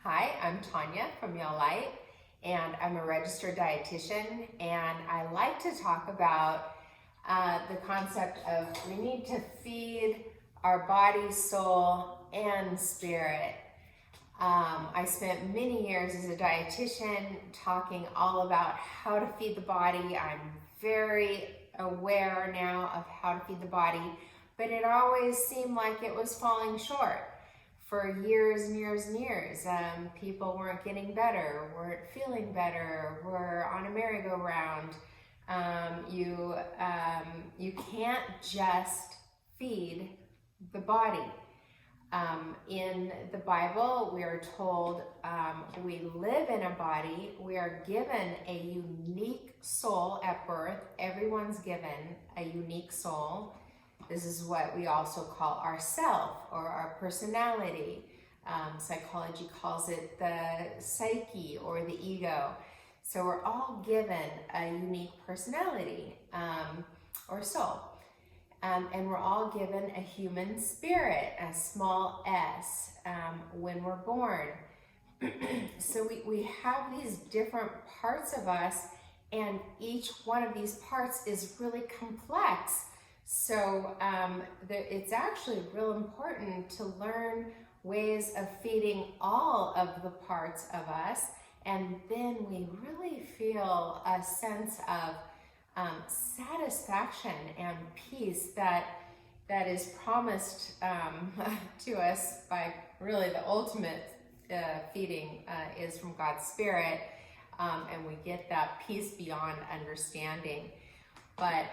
Hi, I'm Tanya from Your Light, and I'm a registered dietitian, and I like to talk about the concept of we need to feed our body, soul, and spirit. I spent many years as a dietitian talking all about how to feed the body. I'm very aware now of how to feed the body, but it always seemed like it was falling short. For years and years and years, people weren't getting better, weren't feeling better, were on a merry-go-round. You can't just feed the body. In the Bible, we are told we live in a body. We are given a unique soul at birth. Everyone's given a unique soul. This is what we also call our self or our personality. Psychology calls it the psyche or the ego. So we're all given a unique personality or soul. And we're all given a human spirit, a small s, when we're born. So we have these different parts of us, and each one of these parts is really complex. So it's actually real important to learn ways of feeding all of the parts of us, and then we really feel a sense of satisfaction and peace that is promised to us by really the ultimate feeding is from God's Spirit, and we get that peace beyond understanding. But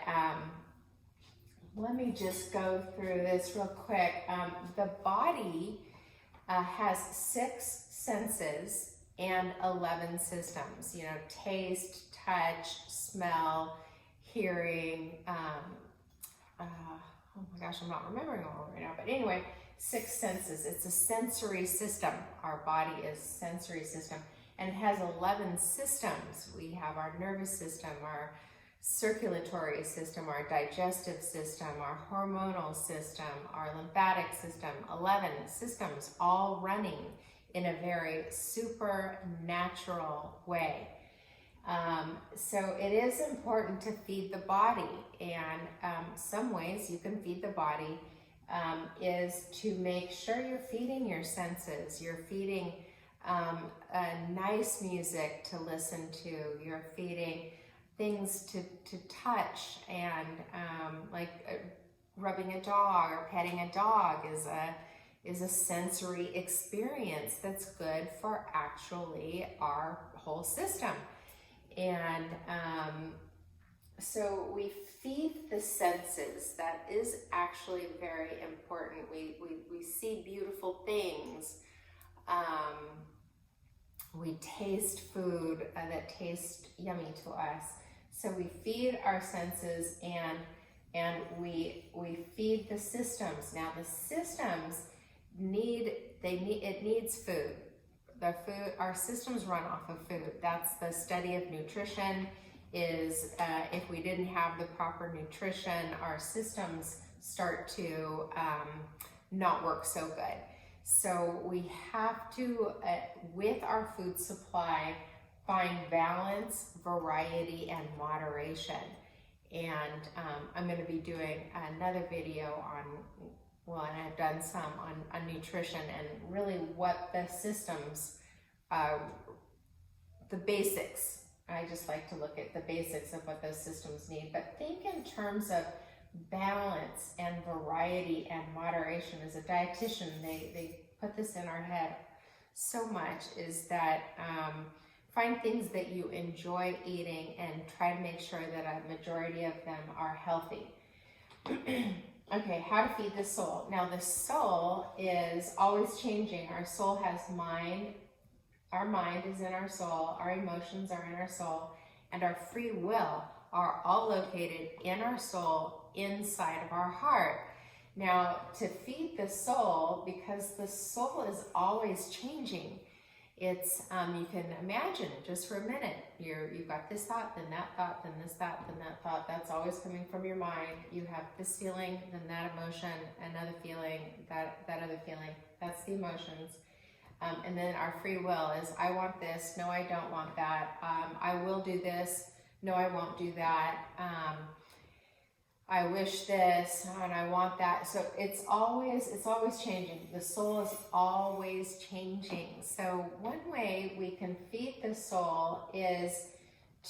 let me just go through this real quick. The body has 6 senses and 11 systems. You know, taste, touch, smell, hearing. Oh my gosh, I'm not remembering all right now. But anyway, 6 senses. It's a sensory system. Our body is a sensory system, and it has 11 systems. We have our nervous system, our circulatory system, our digestive system, our hormonal system, our lymphatic system, 11 systems all running in a very supernatural way. So it is important to feed the body, and some ways you can feed the body is to make sure you're feeding your senses. You're feeding nice music to listen to. You're feeding things to touch, and rubbing a dog or petting a dog is a sensory experience that's good for actually our whole system. And so we feed the senses. That is actually very important. We see beautiful things. We taste food that tastes yummy to us. So we feed our senses, and we feed the systems. Now the systems it needs food. Our systems run off of food. That's the study of nutrition. Is if we didn't have the proper nutrition, our systems start to not work so good. So we have to, with our food supply, find balance, variety, and moderation. And I'm going to be doing another video and I've done some on nutrition and really what the systems, the basics. I just like to look at the basics of what those systems need. But think in terms of balance and variety and moderation. As a dietitian, they put this in our head so much, is that find things that you enjoy eating and try to make sure that a majority of them are healthy. Okay, how to feed the soul. Now the soul is always changing. Our soul has mind. Our mind is in our soul. Our emotions are in our soul. And our free will are all located in our soul, inside of our heart. Now, to feed the soul, because the soul is always changing, it's, you can imagine just for a minute, you've got this thought, then that thought, then this thought, then that thought. That's always coming from your mind. You have this feeling, then that emotion, another feeling, that other feeling. That's the emotions. And then our free will is, I want this, no, I don't want that. I will do this, no, I won't do that. I wish this, and I want that. So it's always changing. The soul is always changing. So one way we can feed the soul is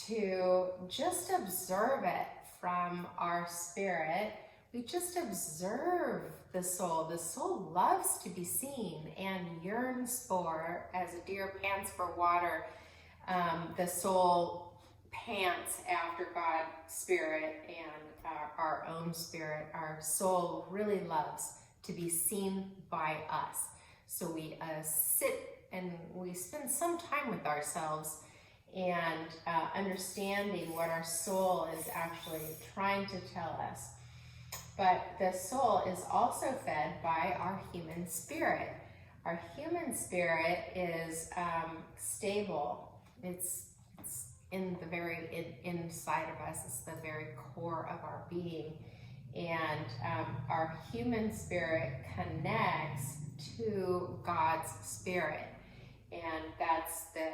to just observe it from our spirit. We just observe the soul. The soul loves to be seen and yearns for, as a deer pants for water, the soul pants after God's spirit and our own spirit. Our soul really loves to be seen by us. So we sit and we spend some time with ourselves and understanding what our soul is actually trying to tell us. But the soul is also fed by our human spirit. Our human spirit is stable. It's in the very inside of us. It's the very core of our being. And our human spirit connects to God's spirit. And that's the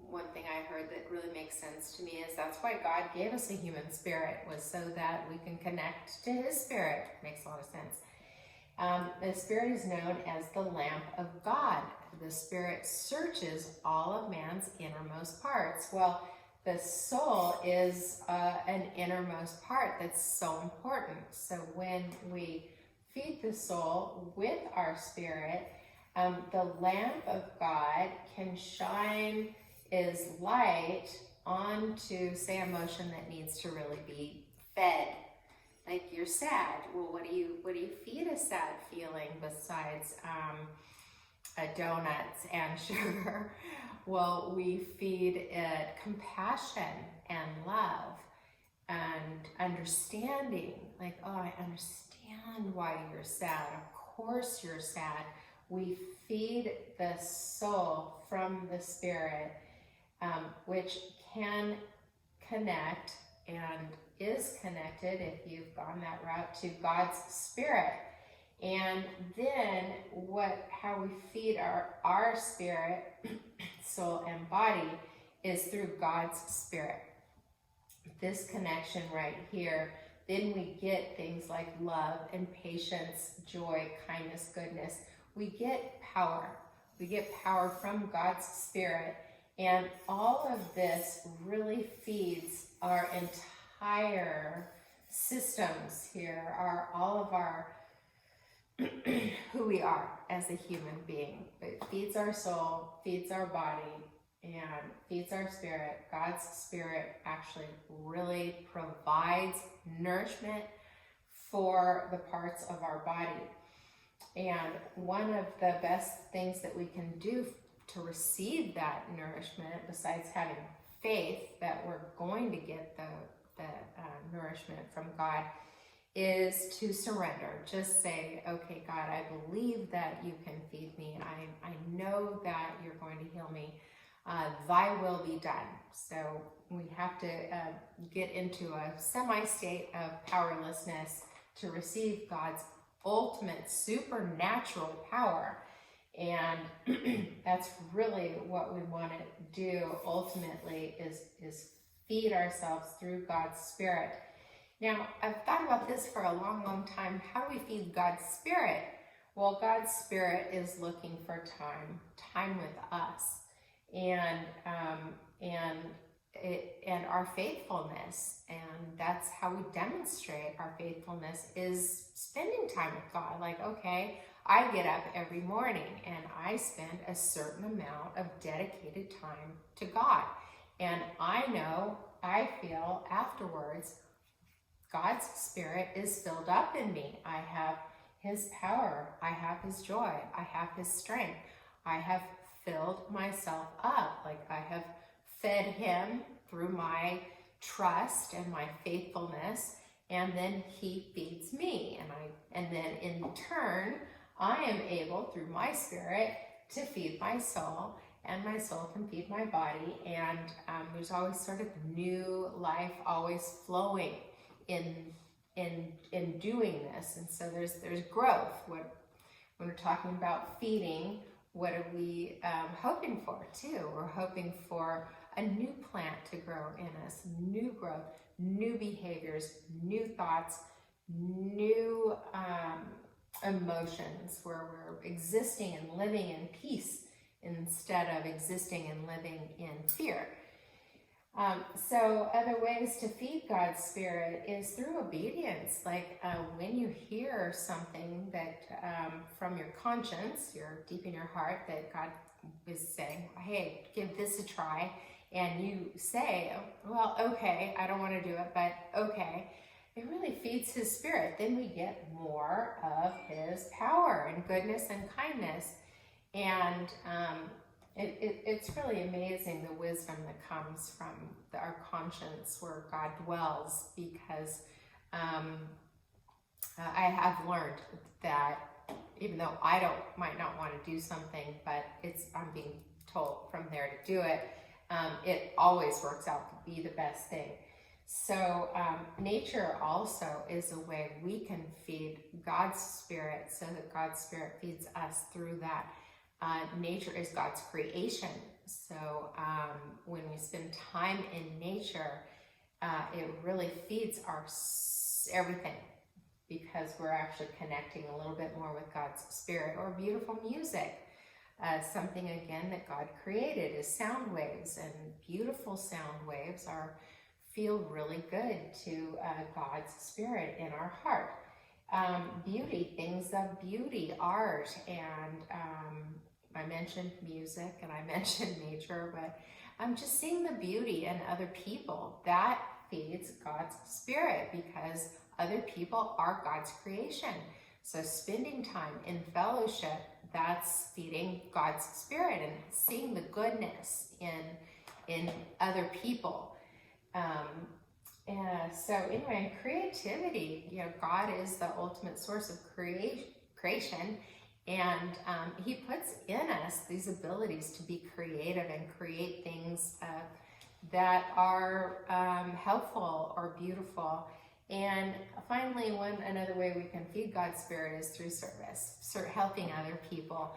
one thing I heard that really makes sense to me, is that's why God gave us a human spirit, was so that we can connect to his spirit. Makes a lot of sense. The spirit is known as the lamp of God. The spirit searches all of man's innermost parts. Well, the soul is an innermost part that's so important. So when we feed the soul with our spirit, the lamp of God can shine is light onto, say, emotion that needs to really be fed. Like, you're sad. Well, what do you feed a sad feeling besides donuts and sugar? Well, we feed it compassion and love and understanding. Like, oh, I understand why you're sad. Of course you're sad. We feed the soul from the spirit, which can connect and is connected, if you've gone that route, to God's spirit. And then how we feed our spirit, soul and body, is through God's spirit. This connection right here, then we get things like love and patience, joy, kindness, goodness. We get power. We get power from God's spirit. And all of this really feeds our entire systems here, all of our who we are as a human being. It feeds our soul, feeds our body, and feeds our spirit. God's spirit actually really provides nourishment for the parts of our body. And one of the best things that we can do to receive that nourishment, besides having faith that we're going to get the nourishment from God, is to surrender. Just say, okay, God, I believe that you can feed me. I know that you're going to heal me. Thy will be done. So we have to get into a semi-state of powerlessness to receive God's ultimate supernatural power. And that's really what we want to do ultimately, is feed ourselves through God's spirit. Now, I've thought about this for a long, long time. How do we feed God's spirit? Well, God's spirit is looking for time with us, and our faithfulness. And that's how we demonstrate our faithfulness, is spending time with God. Like, okay, I get up every morning and I spend a certain amount of dedicated time to God. And I know, I feel afterwards, God's spirit is filled up in me. I have his power. I have his joy. I have his strength. I have filled myself up. Like, I have fed him through my trust and my faithfulness, and then he feeds me. And then in turn, I am able, through my spirit, to feed my soul, and my soul can feed my body. And there's always sort of new life always flowing in doing this. And so there's growth. When we're talking about feeding, what are we hoping for too? We're hoping for a new plant to grow in us, new growth, new behaviors, new thoughts, new emotions, where we're existing and living in peace instead of existing and living in fear. So other ways to feed God's Spirit is through obedience. Like when you hear something that from your conscience, you're deep in your heart, that God is saying, hey, give this a try, and you say, well, okay, I don't want to do it, but okay, it really feeds His Spirit. Then we get more of His power and goodness and kindness. And it's really amazing the wisdom that comes from our conscience, where God dwells, because I have learned that even though I might not want to do something, but I'm being told from there to do it, it always works out to be the best thing. So nature also is a way we can feed God's Spirit, so that God's Spirit feeds us through that. Nature is God's creation. So when we spend time in nature, it really feeds our everything, because we're actually connecting a little bit more with God's Spirit. Or beautiful music. Something, again, that God created is sound waves, and beautiful sound waves feel really good to God's Spirit in our heart. Beauty, things of beauty, art, and I mentioned music and I mentioned nature, but just seeing the beauty in other people, that feeds God's Spirit, because other people are God's creation. So spending time in fellowship, that's feeding God's Spirit, and seeing the goodness in other people. So anyway, creativity, God is the ultimate source of creation, and He puts in us these abilities to be creative and create things that are helpful or beautiful. And finally, another way we can feed God's Spirit is through service, helping other people.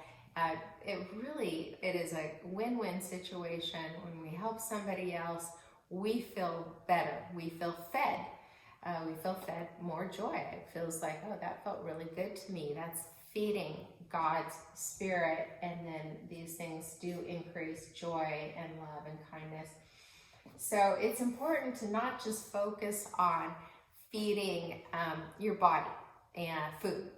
It is a win-win situation. When we help somebody else, we feel better. We feel fed. We feel fed more joy. It feels like, oh, that felt really good to me. That's feeding God's Spirit. And then these things do increase joy and love and kindness. So it's important to not just focus on feeding your body and food.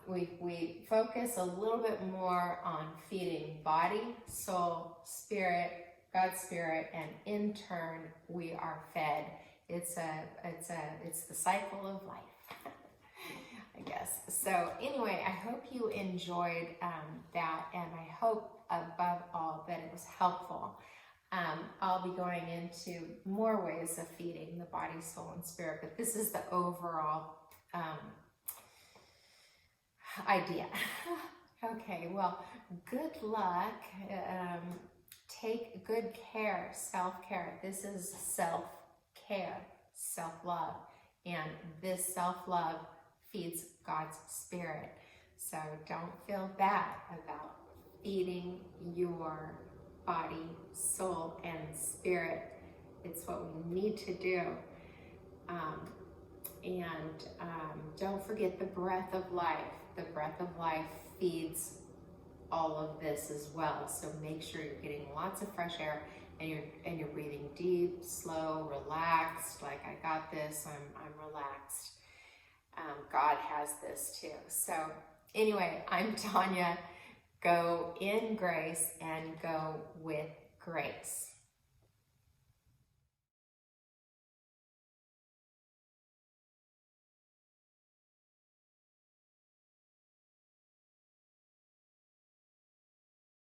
We focus a little bit more on feeding body, soul, spirit, God's Spirit, and in turn we are fed. It's the cycle of life, I guess. So anyway, I hope you enjoyed that, and I hope above all that it was helpful. I'll be going into more ways of feeding the body, soul, and spirit, but this is the overall idea. Okay, well, good luck. Take good care, self-care. This is self-care, self-love, and this self-love feeds God's Spirit. So don't feel bad about feeding your body, soul, and spirit. It's what we need to do. Don't forget the breath of life. The breath of life feeds all of this as well. So make sure you're getting lots of fresh air, and you're breathing deep, slow, relaxed. Like, I got this. I'm relaxed. God has this too. So anyway, I'm Tonyah. Go in grace and go with grace.